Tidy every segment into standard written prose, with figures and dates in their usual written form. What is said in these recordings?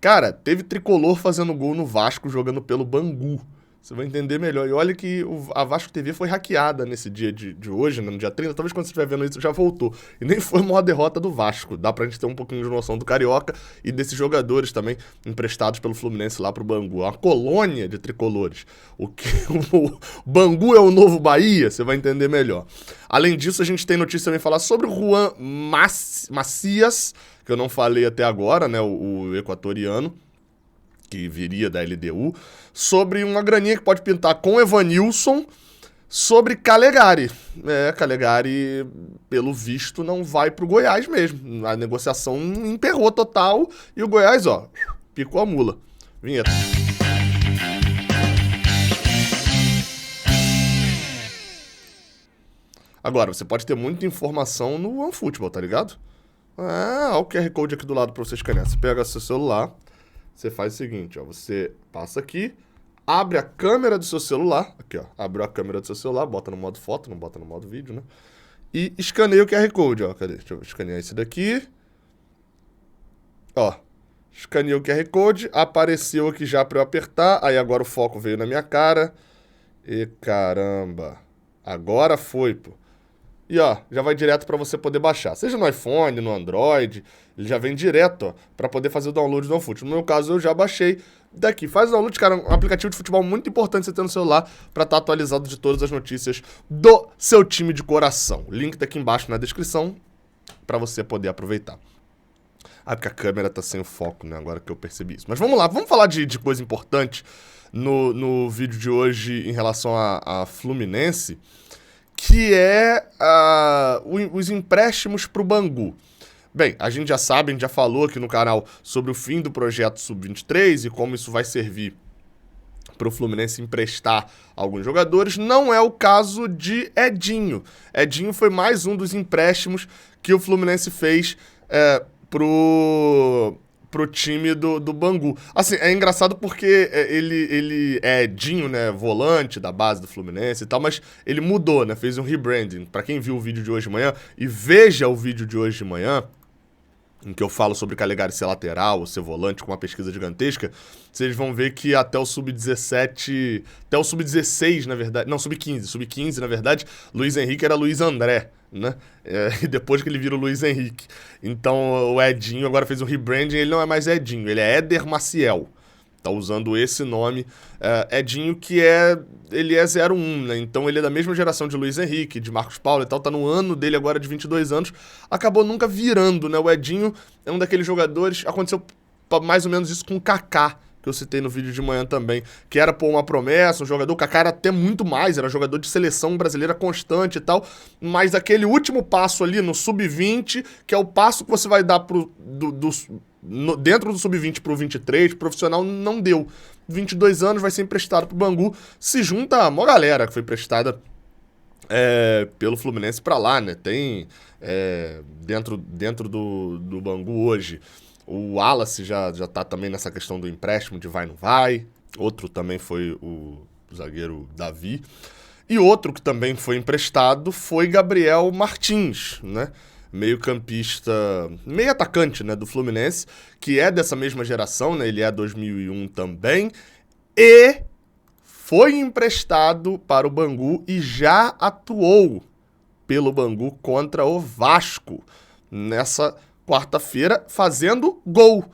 Cara, teve tricolor fazendo gol no Vasco jogando pelo Bangu. Você vai entender melhor. E olha que a Vasco TV foi hackeada nesse dia de hoje, né, no dia 30. Talvez quando você estiver vendo isso já voltou. E nem foi uma derrota do Vasco. Dá pra gente ter um pouquinho de noção do Carioca e desses jogadores também emprestados pelo Fluminense lá pro Bangu. Uma colônia de tricolores. O Bangu é o novo Bahia? Você vai entender melhor. Além disso, a gente tem notícia também falar sobre o Juan Macias, que eu não falei até agora, né, o equatoriano, que viria da LDU, sobre uma graninha que pode pintar com Evanilson, sobre Calegari. Calegari, pelo visto, não vai pro Goiás mesmo. A negociação emperrou total e o Goiás, ó, picou a mula. Vinheta. Agora, você pode ter muita informação no OneFootball, tá ligado? Olha o QR Code aqui do lado pra você escanear. Você pega seu celular, você faz o seguinte, ó, você passa aqui, abre a câmera do seu celular, aqui, ó, abriu a câmera do seu celular, bota no modo foto, não bota no modo vídeo, né? E escaneia o QR Code, ó, cadê? Deixa eu escanear esse daqui. Ó, escaneei o QR Code, apareceu aqui já pra eu apertar, aí agora o foco veio na minha cara. E caramba, agora foi, pô. E ó, já vai direto para você poder baixar. Seja no iPhone, no Android, ele já vem direto, ó, para poder fazer o download do OneFoot. No meu caso, eu já baixei daqui. Faz o download, cara, um aplicativo de futebol muito importante você ter no celular para estar atualizado de todas as notícias do seu time de coração. O link tá aqui embaixo na descrição para você poder aproveitar. Porque a câmera tá sem o foco, né, agora que eu percebi isso. Mas vamos lá, vamos falar de coisa importante no vídeo de hoje em relação a Fluminense, que é os empréstimos para o Bangu. Bem, a gente já sabe, a gente já falou aqui no canal sobre o fim do projeto Sub-23 e como isso vai servir para o Fluminense emprestar alguns jogadores. Não é o caso de Edinho. Edinho foi mais um dos empréstimos que o Fluminense fez pro time do Bangu. Assim, é engraçado porque ele é Edinho, né, volante da base do Fluminense e tal, mas ele mudou, né, fez um rebranding. Pra quem viu o vídeo de hoje de manhã, e veja o vídeo de hoje de manhã, em que eu falo sobre Calegari ser lateral ou ser volante com uma pesquisa gigantesca, vocês vão ver que até o Sub-17, até o Sub-16, na verdade, não, Sub-15, na verdade, Luiz Henrique era Luiz André, né? E depois que ele vira o Luiz Henrique. Então o Edinho agora fez um rebranding, ele não é mais Edinho, ele é Éder Maciel. Tá usando esse nome. Edinho, que ele é 01, né? Então ele é da mesma geração de Luiz Henrique, de Marcos Paulo e tal, tá no ano dele agora de 22 anos, acabou nunca virando, né? O Edinho é um daqueles jogadores, aconteceu mais ou menos isso com o Kaká, que eu citei no vídeo de manhã também, que era uma promessa, um jogador, o Kaká era até muito mais, era jogador de seleção brasileira constante e tal, mas aquele último passo ali no Sub-20, que é o passo que você vai dar dentro do Sub-20 pro 23, profissional, não deu. 22 anos, vai ser emprestado pro Bangu, se junta a maior galera que foi emprestada pelo Fluminense pra lá, né? Tem dentro do Bangu hoje, o Wallace já tá também nessa questão do empréstimo de vai ou não vai. Outro também foi o zagueiro Davi. E outro que também foi emprestado foi Gabriel Martins, né? Meio-campista, meio-atacante, né, do Fluminense, que é dessa mesma geração, né? Ele é 2001 também. E foi emprestado para o Bangu e já atuou pelo Bangu contra o Vasco nessa quarta-feira, fazendo gol.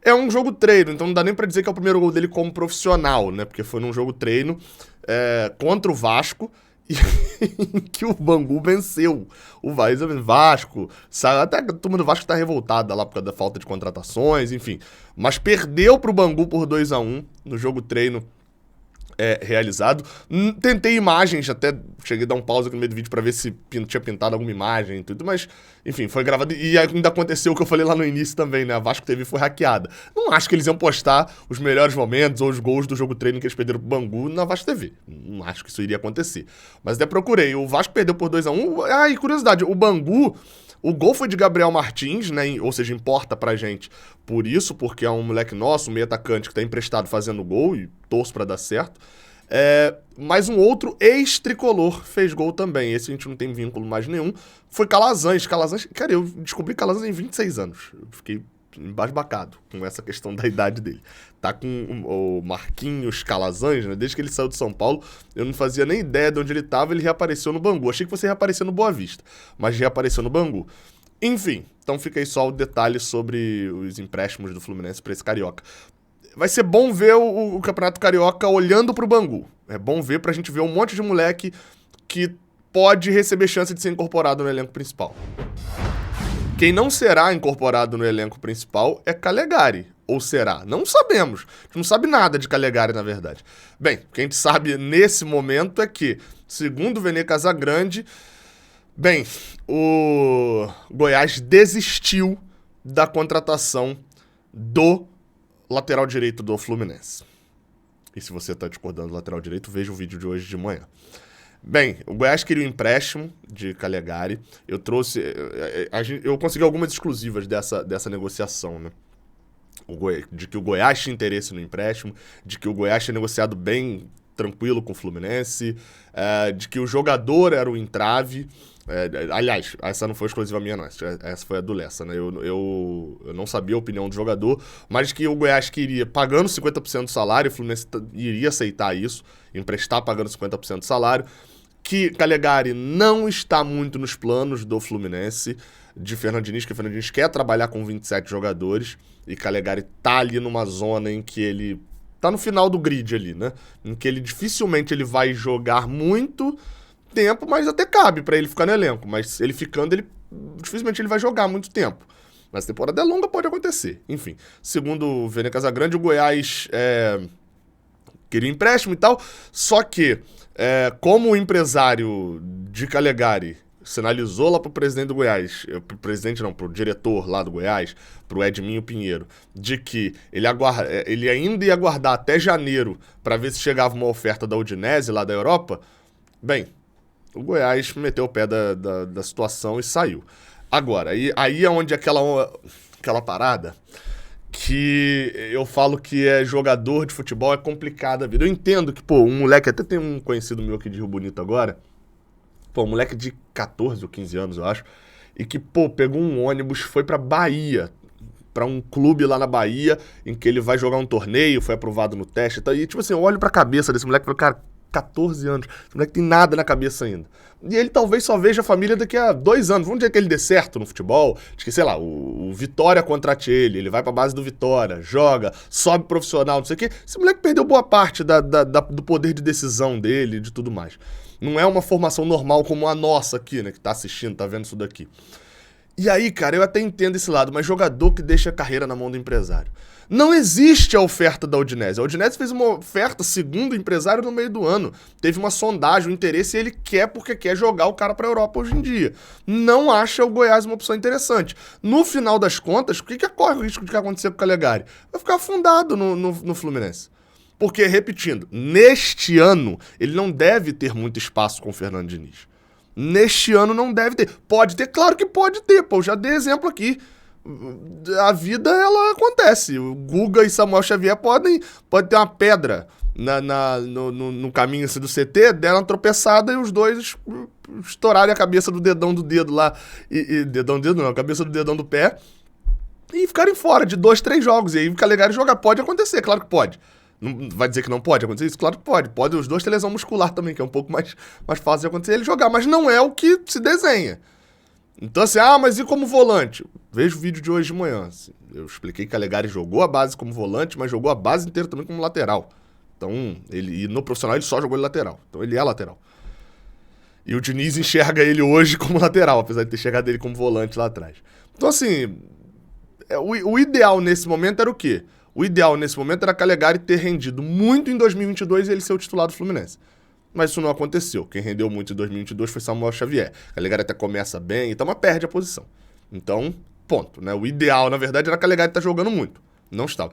É um jogo treino, então não dá nem pra dizer que é o primeiro gol dele como profissional, né? Porque foi num jogo treino contra o Vasco, em que o Bangu venceu o Vasco. Até a turma do Vasco tá revoltada lá por causa da falta de contratações, enfim. Mas perdeu pro Bangu por 2-1 no jogo treino realizado. Tentei imagens, até cheguei a dar um pause aqui no meio do vídeo pra ver se tinha pintado alguma imagem e tudo, mas, enfim, foi gravado. E ainda aconteceu o que eu falei lá no início também, né? A Vasco TV foi hackeada. Não acho que eles iam postar os melhores momentos ou os gols do jogo treino que eles perderam pro Bangu na Vasco TV. Não acho que isso iria acontecer. Mas até procurei. O Vasco perdeu por 2-1. E curiosidade, o Bangu, o gol foi de Gabriel Martins, né? Ou seja, importa pra gente por isso, porque é um moleque nosso, um meio atacante que tá emprestado fazendo gol e torço pra dar certo. Mas um outro ex-tricolor fez gol também. Esse a gente não tem vínculo mais nenhum. Foi Calazans. Cara, eu descobri Calazans em 26 anos. Eu fiquei embasbacado com essa questão da idade dele. Tá com o Marquinhos Calazans, né? Desde que ele saiu de São Paulo, eu não fazia nem ideia de onde ele tava, ele reapareceu no Bangu. Achei que fosse reaparecer no Boa Vista, mas reapareceu no Bangu. Enfim, então fica aí só o detalhe sobre os empréstimos do Fluminense pra esse Carioca. Vai ser bom ver o Campeonato Carioca olhando pro Bangu. É bom ver pra gente ver um monte de moleque que pode receber chance de ser incorporado no elenco principal. Quem não será incorporado no elenco principal é Calegari. Ou será? Não sabemos. A gente não sabe nada de Calegari, na verdade. Bem, o que a gente sabe nesse momento é que, segundo o Vene Casagrande, bem, o Goiás desistiu da contratação do lateral direito do Fluminense. E se você está discordando do lateral direito, veja o vídeo de hoje de manhã. Bem, o Goiás queria um empréstimo de Calegari. Eu consegui algumas exclusivas dessa negociação, né? De que o Goiás tinha interesse no empréstimo, de que o Goiás tinha negociado bem tranquilo com o Fluminense, de que o jogador era o entrave. Aliás, essa não foi exclusiva minha, não. Essa foi a do Lessa, né? Eu não sabia a opinião do jogador, mas que o Goiás queria, pagando 50% do salário, o Fluminense iria aceitar isso, emprestar pagando 50% do salário, que Calegari não está muito nos planos do Fluminense, de Fernando Diniz, que o Fernando Diniz quer trabalhar com 27 jogadores, e Calegari tá ali numa zona em que ele tá no final do grid ali, né? Em que ele dificilmente ele vai jogar muito tempo, mas até cabe pra ele ficar no elenco. Mas ele ficando, dificilmente ele vai jogar muito tempo. Mas a temporada é longa, pode acontecer. Enfim, segundo o Vene Casagrande, o Goiás queria empréstimo e tal, só que como o empresário de Calegari sinalizou lá pro presidente do Goiás, pro diretor lá do Goiás, pro Edminho Pinheiro, de que ele ainda ia aguardar até janeiro para ver se chegava uma oferta da Udinese lá da Europa, bem, o Goiás meteu o pé da situação e saiu. Agora, aí é onde aquela parada que eu falo que jogador de futebol é complicada a vida. Eu entendo que, um moleque, até tem um conhecido meu aqui de Rio Bonito agora, um moleque de 14 ou 15 anos, eu acho, e que, pegou um ônibus, foi pra Bahia, pra um clube lá na Bahia, em que ele vai jogar um torneio, foi aprovado no teste e tal. E, tipo assim, eu olho pra cabeça desse moleque e falo, cara, 14 anos, esse moleque tem nada na cabeça ainda. E ele talvez só veja a família daqui a 2 anos. Vamos dizer que ele dê certo no futebol, de que, sei lá, o Vitória contrate ele vai pra base do Vitória, joga, sobe profissional, não sei o quê. Esse moleque perdeu boa parte do poder de decisão dele e de tudo mais. Não é uma formação normal como a nossa aqui, né, que tá assistindo, tá vendo isso daqui. E aí, cara, eu até entendo esse lado, mas jogador que deixa a carreira na mão do empresário. Não existe a oferta da Udinese. A Udinese fez uma oferta, segundo o empresário, no meio do ano. Teve uma sondagem, um interesse, e ele quer porque quer jogar o cara pra Europa hoje em dia. Não acha o Goiás uma opção interessante. No final das contas, o que corre o risco de acontecer com o Calegari? Vai ficar afundado no Fluminense. Porque, repetindo, neste ano, ele não deve ter muito espaço com o Fernando Diniz. Neste ano não deve ter. Pode ter? Claro que pode ter, eu já dei exemplo aqui. A vida, ela acontece. O Guga e Samuel Xavier pode ter uma pedra no caminho assim, do CT, deram uma tropeçada e os dois estourarem a cabeça do dedão do dedo lá. Dedão do dedo não, a cabeça do dedão do pé. E ficarem fora de 2, 3 jogos. E aí o Calegari jogar. Pode acontecer, claro que pode. Não vai dizer que não pode acontecer isso? Claro que pode. Pode os dois ter lesão muscular também, que é um pouco mais fácil de acontecer ele jogar. Mas não é o que se desenha. Então assim, mas e como volante? Veja o vídeo de hoje de manhã. Assim, eu expliquei que Calegari jogou a base como volante, mas jogou a base inteira também como lateral. Então, e no profissional ele só jogou de lateral. Então ele é lateral. E o Diniz enxerga ele hoje como lateral, apesar de ter chegado ele como volante lá atrás. Então assim, o ideal nesse momento era o quê? O ideal nesse momento era Calegari ter rendido muito em 2022 e ele ser o titular do Fluminense. Mas isso não aconteceu. Quem rendeu muito em 2022 foi Samuel Xavier. Calegari até começa bem, então, mas perde a posição. Então, ponto, né? O ideal, na verdade, era Calegari estar jogando muito. Não estava.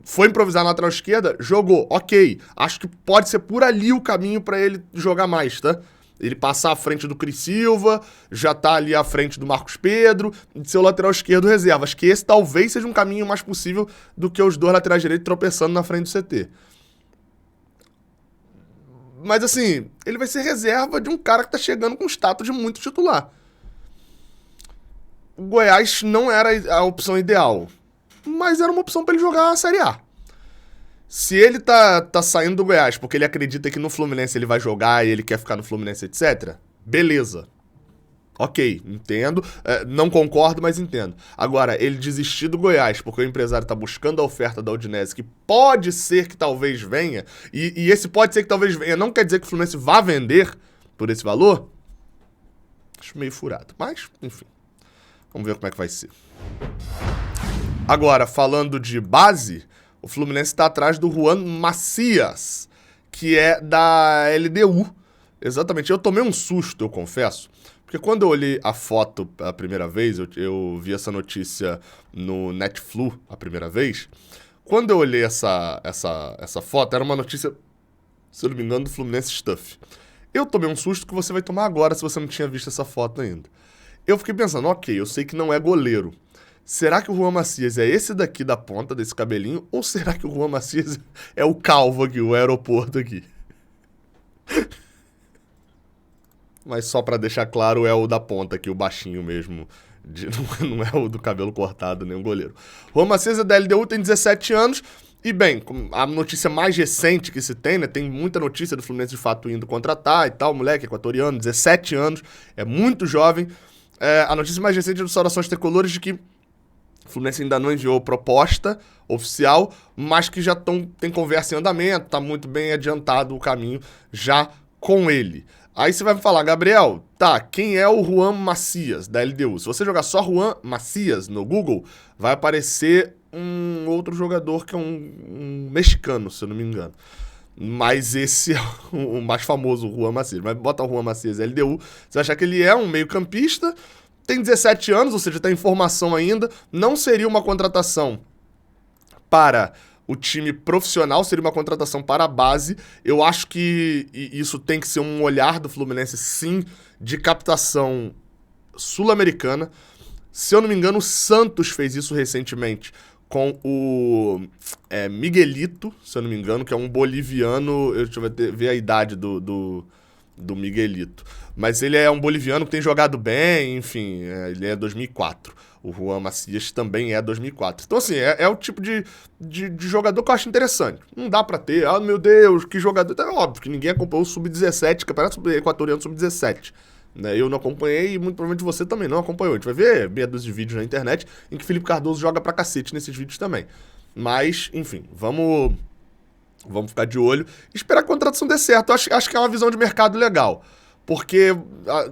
Foi improvisar na lateral esquerda? Jogou. Ok. Acho que pode ser por ali o caminho para ele jogar mais, tá? Ele passar à frente do Cris Silva, já tá ali à frente do Marcos Pedro, de seu lateral esquerdo reserva. Acho que esse talvez seja um caminho mais possível do que os dois laterais direitos tropeçando na frente do CT. Mas assim, ele vai ser reserva de um cara que tá chegando com status de muito titular. O Goiás não era a opção ideal. mas era uma opção pra ele jogar a Série A. Se ele tá saindo do Goiás porque ele acredita que no Fluminense ele vai jogar e ele quer ficar no Fluminense, etc., beleza. Ok, entendo. Não concordo, mas entendo. Agora, ele desistir do Goiás porque o empresário tá buscando a oferta da Udinese, que pode ser que talvez venha, e esse pode ser que talvez venha, não quer dizer que o Fluminense vá vender por esse valor, acho meio furado. Mas, enfim, vamos ver como é que vai ser. Agora, falando de base, o Fluminense tá atrás do Juan Macias, que é da LDU. Exatamente, eu tomei um susto, eu confesso, porque quando eu olhei a foto a primeira vez, eu vi essa notícia no Netflu a primeira vez. Quando eu olhei essa foto, era uma notícia, se eu não me engano, do Fluminense Stuff. Eu tomei um susto que você vai tomar agora se você não tinha visto essa foto ainda. Eu fiquei pensando, ok, eu sei que não é goleiro. Será que o Juan Macias é esse daqui da ponta, desse cabelinho? Ou será que o Juan Macias é o calvo aqui, o aeroporto aqui? Mas só pra deixar claro, é o da ponta aqui, o baixinho mesmo. Não é o do cabelo cortado, nem o goleiro. Juan Macias é da LDU, tem 17 anos. E bem, a notícia mais recente que se tem, né? Tem muita notícia do Fluminense de fato indo contratar e tal. Moleque equatoriano, 17 anos, é muito jovem. A notícia mais recente do Saudações Tricolores de que o Fluminense ainda não enviou proposta oficial, mas que já tem conversa em andamento, tá muito bem adiantado o caminho já com ele. Aí você vai me falar, Gabriel, tá, quem é o Juan Macias, da LDU? Se você jogar só Juan Macias no Google, vai aparecer um outro jogador que é um mexicano, se eu não me engano. Mas esse é o mais famoso, o Juan Macias. Mas bota o Juan Macias LDU, você vai achar que ele é um meio-campista, tem 17 anos, ou seja, tá em formação ainda, não seria uma contratação para o time profissional, seria uma contratação para a base. Eu acho que isso tem que ser um olhar do Fluminense, sim, de captação sul-americana. Se eu não me engano, o Santos fez isso recentemente com o Miguelito, se eu não me engano, que é um boliviano. Deixa eu ver a idade do Miguelito. Mas ele é um boliviano que tem jogado bem, enfim, ele é 2004. O Juan Macias também é 2004. Então, assim, é o tipo de jogador que eu acho interessante. Não dá pra ter, meu Deus, que jogador. É óbvio que ninguém acompanhou o Sub-17, Campeonato Equatoriano Sub-17. Né? Eu não acompanhei e muito provavelmente você também não acompanhou. A gente vai ver meia dúzia de vídeos na internet em que Felipe Cardoso joga pra cacete nesses vídeos também. Mas, enfim, vamos ficar de olho e esperar que a contratação dê certo. Eu acho que é uma visão de mercado legal. Porque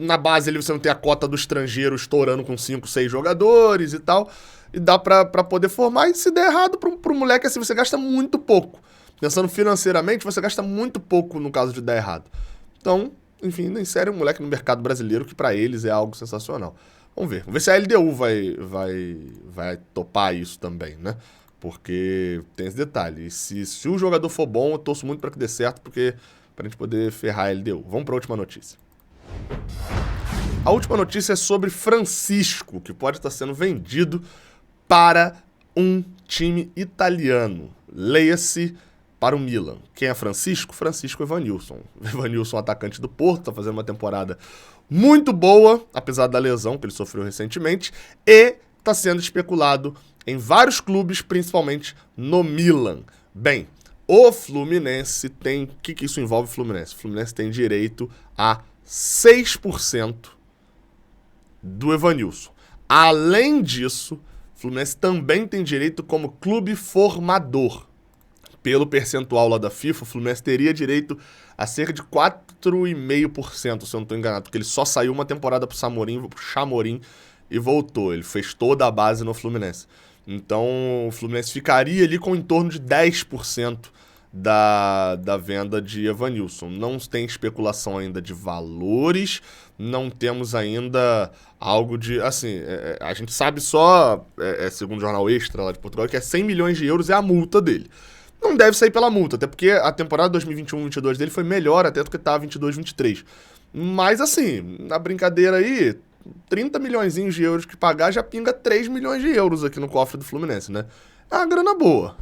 na base ali você não tem a cota do estrangeiro estourando com 5, 6 jogadores e tal. E dá pra poder formar. E se der errado pro moleque assim, você gasta muito pouco. Pensando financeiramente, você gasta muito pouco no caso de dar errado. Então, enfim, insere um moleque no mercado brasileiro que pra eles é algo sensacional. Vamos ver se a LDU vai topar isso também, né? Porque tem esse detalhe. E se o jogador for bom, eu torço muito pra que dê certo, porque pra gente poder ferrar a LDU. Vamos pra última notícia. A última notícia é sobre Francisco, que pode estar sendo vendido para um time italiano. Leia-se para o Milan. Quem é Francisco? Francisco Evanilson. Evanilson, atacante do Porto, está fazendo uma temporada muito boa, apesar da lesão que ele sofreu recentemente, e está sendo especulado em vários clubes, principalmente no Milan. Bem, o Fluminense tem... O que isso envolve o Fluminense? O Fluminense tem direito a 6% do Evanilson. Além disso, o Fluminense também tem direito como clube formador. Pelo percentual lá da FIFA, o Fluminense teria direito a cerca de 4,5%, se eu não estou enganado, porque ele só saiu uma temporada pro Chamorim e voltou. Ele fez toda a base no Fluminense. Então, o Fluminense ficaria ali com em torno de 10% da venda de Evanilson. Não tem especulação ainda de valores, não temos ainda algo de... Assim, a gente sabe só, segundo o Jornal Extra lá de Portugal, que 100 milhões de euros é a multa dele. Não deve sair pela multa, até porque a temporada 2021-22 dele foi melhor até do que estava 22-23. Mas assim, na brincadeira aí, 30 milhões de euros que pagar já pinga 3 milhões de euros aqui no cofre do Fluminense, né? É uma grana boa,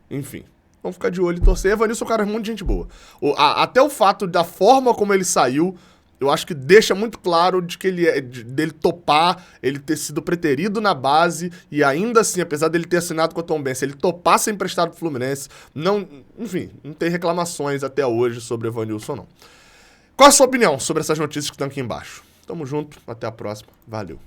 Enfim, vamos ficar de olho e torcer. Evanilson é um cara muito gente boa. Até o fato da forma como ele saiu eu acho que deixa muito claro de que dele topar, ele ter sido preterido na base e ainda assim, apesar dele ter assinado com o Tom Benz, ele topar ser emprestado pro Fluminense, enfim, não tem reclamações até hoje sobre o Evanilson, não. Qual a sua opinião sobre essas notícias que estão aqui embaixo? Tamo junto, até a próxima, valeu.